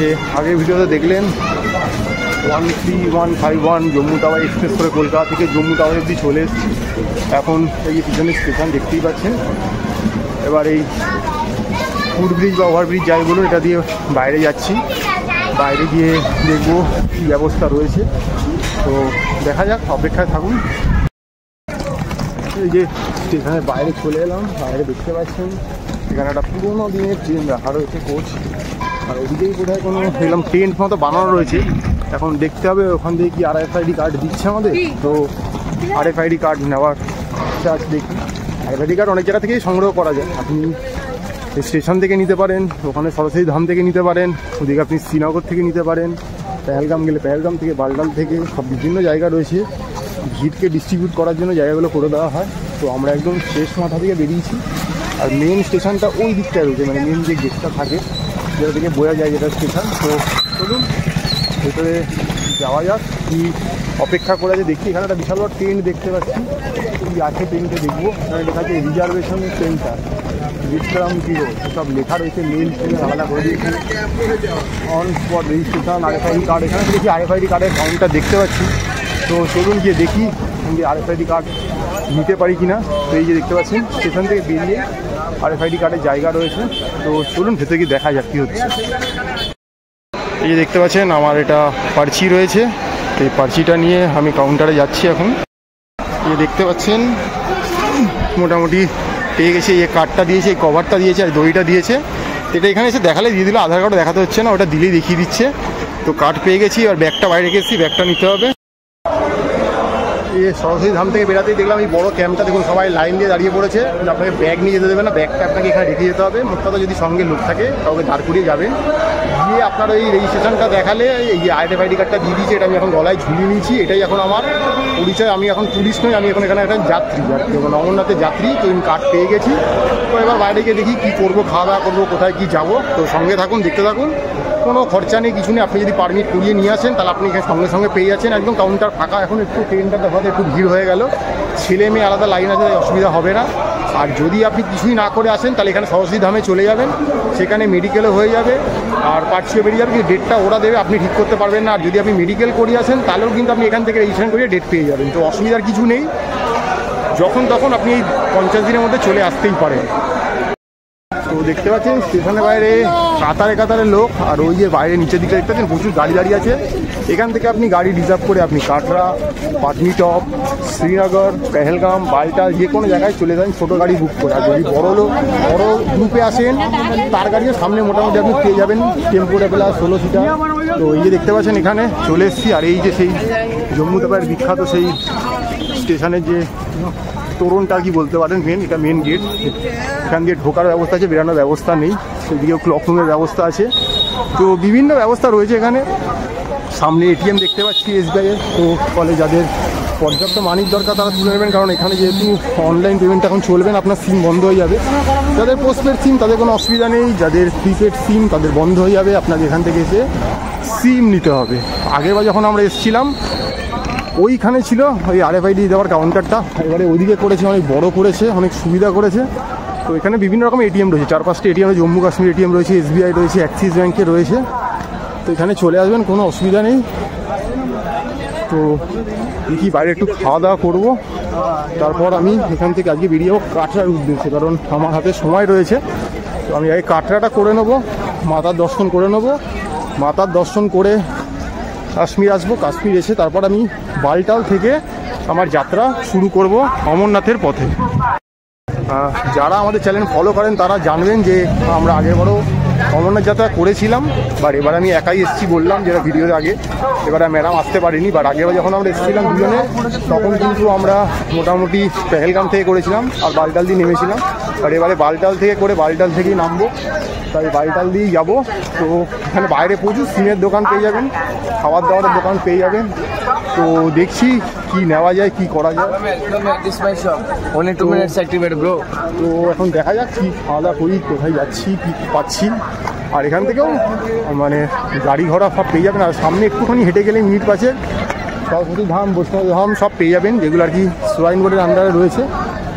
যে আগের ভিডিওতে দেখলেন 13151 জম্মু টাওয়ার এক্সপ্রেস করে কলকাতা থেকে জম্মু টাওয়ার অবধি চলে এসেছি। এখন এই যে পিছনে স্টেশন দেখতেই পাচ্ছেন। এবার এই ফুটব্রিজ বা ওভারব্রিজ যাই বলুন, এটা দিয়ে বাইরে যাচ্ছি। বাইরে গিয়ে দেখবো কী ব্যবস্থা রয়েছে, তো দেখা যাক, অপেক্ষায় থাকুন। এই যে স্টেশনের বাইরে চলে এলাম। বাইরে দেখতে পাচ্ছেন এখানে একটা পুরোনো দিনের ট্রেন রাখা রয়েছে, কোচ। আর ওদিকেই বোধহয় কোনো দেখলাম টেন্ট মতো বানানো রয়েছে। এখন দেখতে হবে ওখান থেকে কি RFID কার্ড দিচ্ছে আমাদের, তো RFID কার্ড নেওয়ার চার্জ দেখি। RFID কার্ড অনেক জায়গা থেকেই সংগ্রহ করা যায়। আপনি স্টেশন থেকে নিতে পারেন, ওখানে সরস্বতী ধাম থেকে নিতে পারেন, ওদিকে আপনি শ্রীনগর থেকে নিতে পারেন, পেহেলগাম গেলে পেহেলগাম থেকে, বালটাল থেকে, সব বিভিন্ন জায়গা রয়েছে। ভিড়কে ডিস্ট্রিবিউট করার জন্য জায়গাগুলো করে দেওয়া হয়। তো আমরা একদম শেষ মাথা থেকে বেরিয়েছি। আর মেন স্টেশনটা ওই দিকটায় রয়েছে, মানে মেন যে গেটটা থাকে যেটা থেকে বোঝা যায় যেটা স্টেশন। তো চলুন ভেতরে যাওয়া যাক, কি অপেক্ষা করে আছে দেখি। এখানে একটা বিশাল বড় টেন্ট দেখতে পাচ্ছি, কি আছে টেন্টে দেখবো। এখানে লেখা আছে রিজার্ভেশন সেন্টার, বিশ্রাম গৃহ, সব লেখা রয়েছে। মেল ট্রেনে আলাদা করে দিয়েছে। On spot registration, RFID card. এখানে দেখি RFID কার্ডের কাউন্টার দেখতে পাচ্ছি। তো চলুন গিয়ে দেখি যে RFID কার্ড নিতে পারি কিনা। তো এই যে দেখতে পাচ্ছেন স্টেশন থেকে বেরিয়ে RFID কার্ডের জায়গা রয়েছে। তো চলুন ভেতরে গিয়ে দেখা যাক কী হচ্ছে। এই যে দেখতে পাচ্ছেন আমার এটা পার্চি রয়েছে। এই পার্চিটা নিয়ে আমি কাউন্টারে যাচ্ছি এখন। এই দেখতে পাচ্ছেন মোটামুটি পেয়ে গেছে। এই কার্ডটা দিয়েছে, এই কভারটা দিয়েছে, আর দড়িটা দিয়েছে। এটা এখানে এসে দেখালে দিয়ে দিল, আধার কার্ড দেখাতে হচ্ছে না, ওটা দিলেই দেখিয়ে দিচ্ছে। তো কার্ড পেয়ে গেছি। আর ব্যাগটা বাইরে রেখে এসেছি, ব্যাগটা নিতে হবে। এই সরস্বতী ধাম থেকে বেরাতেই দেখলাম এই বড় ক্যাম্পটা, দেখুন সবাই লাইন দিয়ে দাঁড়িয়ে পড়েছে। আপনাকে ব্যাগ নিয়ে যেতে দেবে না, ব্যাগটা আপনাকে এখানে রেখে যেতে হবে। মোট কথা যদি সঙ্গে লোক থাকে কাউকে দাঁড় করিয়ে যাবেন। গিয়ে আপনার ওই রেজিস্ট্রেশনটা দেখালে এই RFID কার্ডটা দিয়ে দিয়েছে, এটা আমি এখন গলায় ঝুলিয়ে নিয়েছি। এটাই এখন আমার পরিচয়। আমি এখন টুরিস্ট নই, আমি এখন এখানে একটা যাত্রী, যেমন অমরনাথের যাত্রী। তো আমি কার্ড পেয়ে গেছি। তো এবার বাইরে গিয়ে দেখি কী করবো, খাওয়া দাওয়া করবো, কোথায় কী যাবো। তো সঙ্গে থাকুন, দেখতে থাকুন। কোনো খরচা নেই, কিছু নেই। আপনি যদি পারমিট করিয়ে নিয়ে আসেন তাহলে আপনি এখানে সঙ্গে সঙ্গে পেয়ে যাচ্ছেন। একদম কাউন্টার ফাঁকা। এখন একটু ট্রেনটা দেখাতে একটু ভিড় হয়ে গেল, ছেলে মেয়ে আলাদা লাইন আছে, অসুবিধা হবে না। আর যদি আপনি কিছুই না করে আসেন তাহলে এখানে সরস্বতী ধামে চলে যাবেন, সেখানে মেডিকেলও হয়ে যাবে আর পার্চিও বেরিয়ে যাবে। কিন্তু ডেটটা ওরা দেবে, আপনি ঠিক করতে পারবেন না। আর যদি আপনি মেডিকেল করিয়ে আসেন তাহলেও কিন্তু আপনি এখান থেকে রেজিস্ট্রেশন করিয়ে ডেট পেয়ে যাবেন। তো অসুবিধার কিছু নেই, যখন তখন আপনি এই 50 দিনের মধ্যে চলে আসতেই পারেন। তো দেখতে পাচ্ছেন স্টেশনের বাইরে কাতারে কাতারে লোক। আর ওই যে বাইরে নিচের দিকে দেখতে পাচ্ছেন প্রচুর গাড়ি দাঁড়িয়ে আছে। এখান থেকে আপনি গাড়ি রিজার্ভ করে আপনি কাটরা, পাটনিটপ, শ্রীনগর, পেহেলগাম, বালটাল যে কোনো জায়গায় চলে যান ছোটো গাড়ি বুক করে। আর যদি বড় গ্রুপে আসেন তার গাড়িও সামনে মোটামুটি আপনি পেয়ে যাবেন, টেম্পো ট্রাভেলার 16 সিটার। তো এই যে দেখতে পাচ্ছেন এখানে চলে এসেছি। আর এই যে সেই জম্মু তাওয়ার বিখ্যাত সেই স্টেশনের যে তোরণটা কি বলতে পারেন, এটা মেন গেট। এখান দিয়ে ঢোকার ব্যবস্থা আছে, বেরানোর ব্যবস্থা নেই। সেদিকেও ক্লকরুমের ব্যবস্থা আছে। তো বিভিন্ন ব্যবস্থা রয়েছে এখানে। সামনে ATM দেখতে পাচ্ছি SBI এর। তো ফলে যাদের পর্যাপ্ত মানির দরকার তারা তুলে নেবেন, কারণ এখানে যেহেতু অনলাইন পেমেন্ট এখন চলবে না, আপনার সিম বন্ধ হয়ে যাবে। যাদের পোস্টপেড সিম তাদের কোনো অসুবিধা নেই, যাদের প্রিপেড সিম তাদের বন্ধ হয়ে যাবে। আপনাকে এখান থেকে এসে সিম নিতে হবে। আগেরবার যখন আমরা এসেছিলাম ওইখানে ছিল ওই RFID দেওয়ার কাউন্টারটা, এবারে ওইদিকে করেছে, অনেক বড় করেছে, অনেক সুবিধা করেছে। তো এখানে বিভিন্ন রকম ATM রয়েছে, 4-5টা ATM রয়েছে। জম্মু কাশ্মীর ATM রয়েছে, SBI রয়েছে, অ্যাক্সিস ব্যাঙ্কে রয়েছে। তো এখানে চলে আসবেন, কোনো অসুবিধা নেই। তো দেখি বাইরে একটু খাওয়া দাওয়া করবো, তারপর আমি এখান থেকে আজকে বেরিয়ে যাবো কাটরার উদ্দেশ্যে, কারণ আমার হাতে সময় রয়েছে। তো আমি আগে কাটরাটা করে নেবো, মাতার দর্শন করে নেবো। মাতার দর্শন করে কাশ্মীর আসবো। কাশ্মীর এসে তারপর আমি বালটাল থেকে আমার যাত্রা শুরু করব অমরনাথের পথে। যারা আমাদের চ্যানেল ফলো করেন তারা জানবেন যে আমরা আগেরবারও অমরনাথ যাত্রা করেছিলাম। বাট এবার আমি একাই এসেছি, বললাম যেটা ভিডিওর আগে। এবার ম্যাডাম আসতে পারিনি। বাট আগেবার যখন আমরা এসেছিলাম দুজনে, তখন কিন্তু আমরা মোটামুটি পেহেলগাম থেকে করেছিলাম আর বালটাল দিয়ে নেমেছিলাম। আর এবারে বালটাল থেকে করে বালটাল থেকেই নামবো, তাই বালটাল দিয়েই যাবো। তো এখানে বাইরে প্রচুর সিমের দোকান পেয়ে যাবেন, খাবার দাবারের দোকান পেয়ে যাবেন। তো দেখছি কি নেওয়া যায়, কি করা যায়। তো এখন দেখা যাক কি খাওয়া দাওয়া করি, কোথায় যাচ্ছি, কি পাচ্ছি। আর এখান থেকেও মানে গাড়ি ঘোড়া সব পেয়ে যাবেন। আর সামনে একটুখানি হেঁটে গেলে মিনিট 5 সরস্বতী ধাম, বৈষ্ণব ধাম সব পেয়ে যাবেন, যেগুলো আর কি শ্রাইন বোর্ডের আন্ডারে রয়েছে।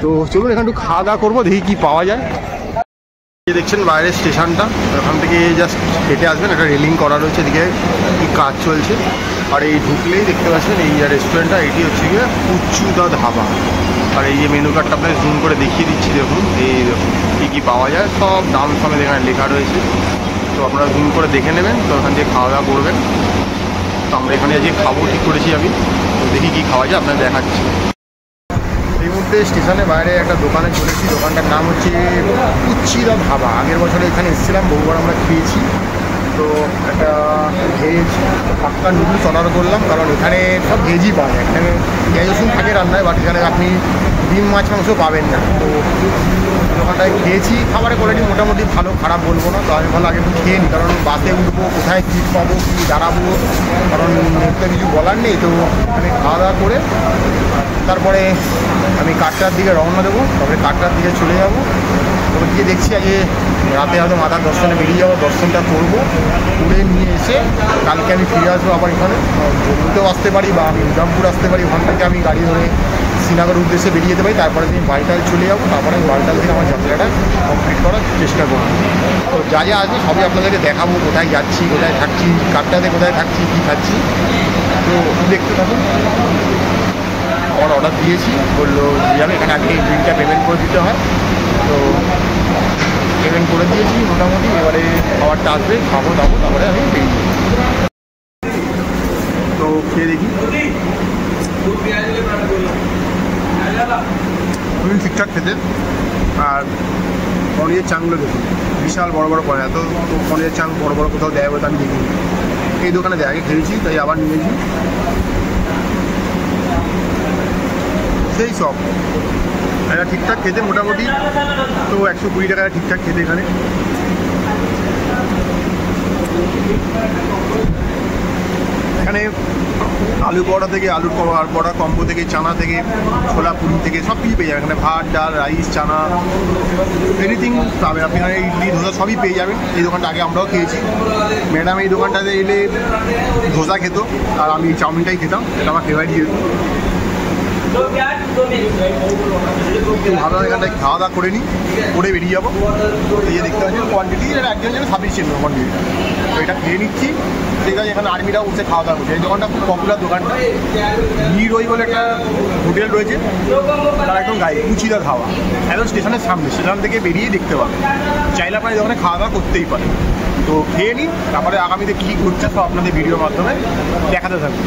তো চলুন এখানে একটু খাওয়া দাওয়া করবো, দেখি কি পাওয়া যায়। দেখছেন বাইরের স্টেশনটা, ওখান থেকে জাস্ট হেঁটে আসবেন, একটা রেলিং করা রয়েছে, এদিকে কি কাজ চলছে। আর এই ঢুকলেই দেখতে পাচ্ছেন এই রেস্টুরেন্টটা, এটি হচ্ছে গিয়ে পুচ্ছু দা ধাবা। আর এই যে মেনু কার্ডটা আপনাকে জুম করে দেখিয়ে দিচ্ছি, দেখুন এই দেখুন কী কী পাওয়া যায়, সব দাম সমেত এখানে লেখা রয়েছে। তো আপনারা জুম করে দেখে নেবেন, তো ওখান থেকে খাওয়া দাওয়া করবেন। তো আমরা এখানে আজকে খাবো ঠিক করেছি আমি, তো দেখি কী খাওয়া যায় আপনাকে দেখাচ্ছি। এই মুহূর্তে স্টেশনের বাইরে একটা দোকানে চলেছি, দোকানটার নাম হচ্ছে পুচ্ছি দা ধাবা। আগের বছরে এখানে এসেছিলাম, বহুবার আমরা খেয়েছি। তো একটা ভেজ পাক্কা নুডলস অর্ডার করলাম, কারণ এখানে সব ভেজই পাওয়া যায়। এখানে পেঁয়াজ রসুন থাকে রান্নায়, বাট এখানে আপনি ডিম মাছ মাংস পাবেন না। তো দোকানটায় খেয়েছি, খাবারের কোয়ালিটি মোটামুটি ভালো, খারাপ বলবো না। তো আমি ভালো আগে একটু খেয়ে নিই, কারণ বাসে উঠবো, কোথায় সিট পাবো, কী দাঁড়াবো, কারণ তো কিছু বলার নেই। তো আমি খাওয়া দাওয়া করে তারপরে আমি কাটটার দিকে রওনা দেবো, তারপরে কাটটার দিকে চলে যাবো। তবে গিয়ে দেখছি আজকে রাতে হয়তো মাতার দর্শনে বেরিয়ে যাবো, দর্শনটা করবো, করে নিয়ে এসে কালকে আমি ফিরে আসবো আবার এখানে। জম্মুতেও আসতে পারি বা আমি উধামপুর আসতে পারি, ওখান থেকে আমি গাড়ি ধরে শ্রীনগরের উদ্দেশ্যে বেরিয়ে যেতে পারি। তারপরে আমি বালটাল চলে যাবো, তারপরে আমি বালটাল থেকে আমার যাত্রাটা কমপ্লিট করার চেষ্টা করবো। তো যা যা আছে সবই আপনাদেরকে দেখাবো, কোথায় যাচ্ছি, কোথায় থাকছি, কাটটাতে কোথায় থাকছি, কী খাচ্ছি। তো দেখতে থাকুন। আমার অর্ডার দিয়েছি, বললো যাবে এখানে আগে বিলটা পেমেন্ট করে দিতে হয়। তো পেমেন্ট করে দিয়েছি মোটামুটি, এবারে খাবারটা আসবে, খাবো দাবো, তারপরে আমি বেরিয়ে যাবো। তো খেয়ে দেখি, খুবই ঠিকঠাক খেতে। আর পনিরের চাংগুলো দেখুন, বিশাল বড় বড় পনির, এত পনিরের চাং বড় বড় কোথাও দেয় বলতে আমি দেখিনি। এই দোকানে দেয়, আগে খেয়েছি তাই আবার নিয়েছি। সেই সব এটা ঠিকঠাক খেতে মোটামুটি। তো 120 টাকা ঠিকঠাক খেতে এখানে। এখানে আলু পরোটা থেকে আলুর পরোটা কম্বো থেকে, চানা থেকে, ছোলা পুরি থেকে সব কিছু পেয়ে যাবেন এখানে। ভাত, ডাল, রাইস, চানা, এনিথিং পাবেন আপনি এখানে। ইডলি, ধোসা সবই পেয়ে যাবেন। এই দোকানটা আগে আমরাও খেয়েছি। ম্যাডাম এই দোকানটাতে এলে ধোসা খেত, আর আমি চাউমিনটাই খেতাম, এটা আমার ফেভারিট যেহেতু। ভালো এখানটায় খাওয়া দাওয়া করে নিই, করে বেরিয়ে যাবো। এই যে দেখতে পাচ্ছেন কোয়ান্টিটি, এটা একজন যেন সাফিসিয়েন্ট কোয়ান্টিটিটা। তো এটা খেয়ে নিচ্ছি, ঠিক আছে। এখানে আর্মিরাও উঠে খাওয়া দাওয়া করছে। এই দোকানটা খুব পপুলার দোকানটা। নিরোই বলে একটা হোটেল রয়েছে, তার একদম গায়ে পুচ্ছি দা ধাবা, একদম স্টেশনের সামনে। সেখান থেকে বেরিয়ে দেখতে পাবেন, চাইলে আপনার এই দোকানে খাওয়া দাওয়া করতেই পারে। তো খেয়ে নিন, তারপরে আগামীতে কী ঘুরছে সব আপনাদের ভিডিওর মাধ্যমে দেখাতে থাকবে।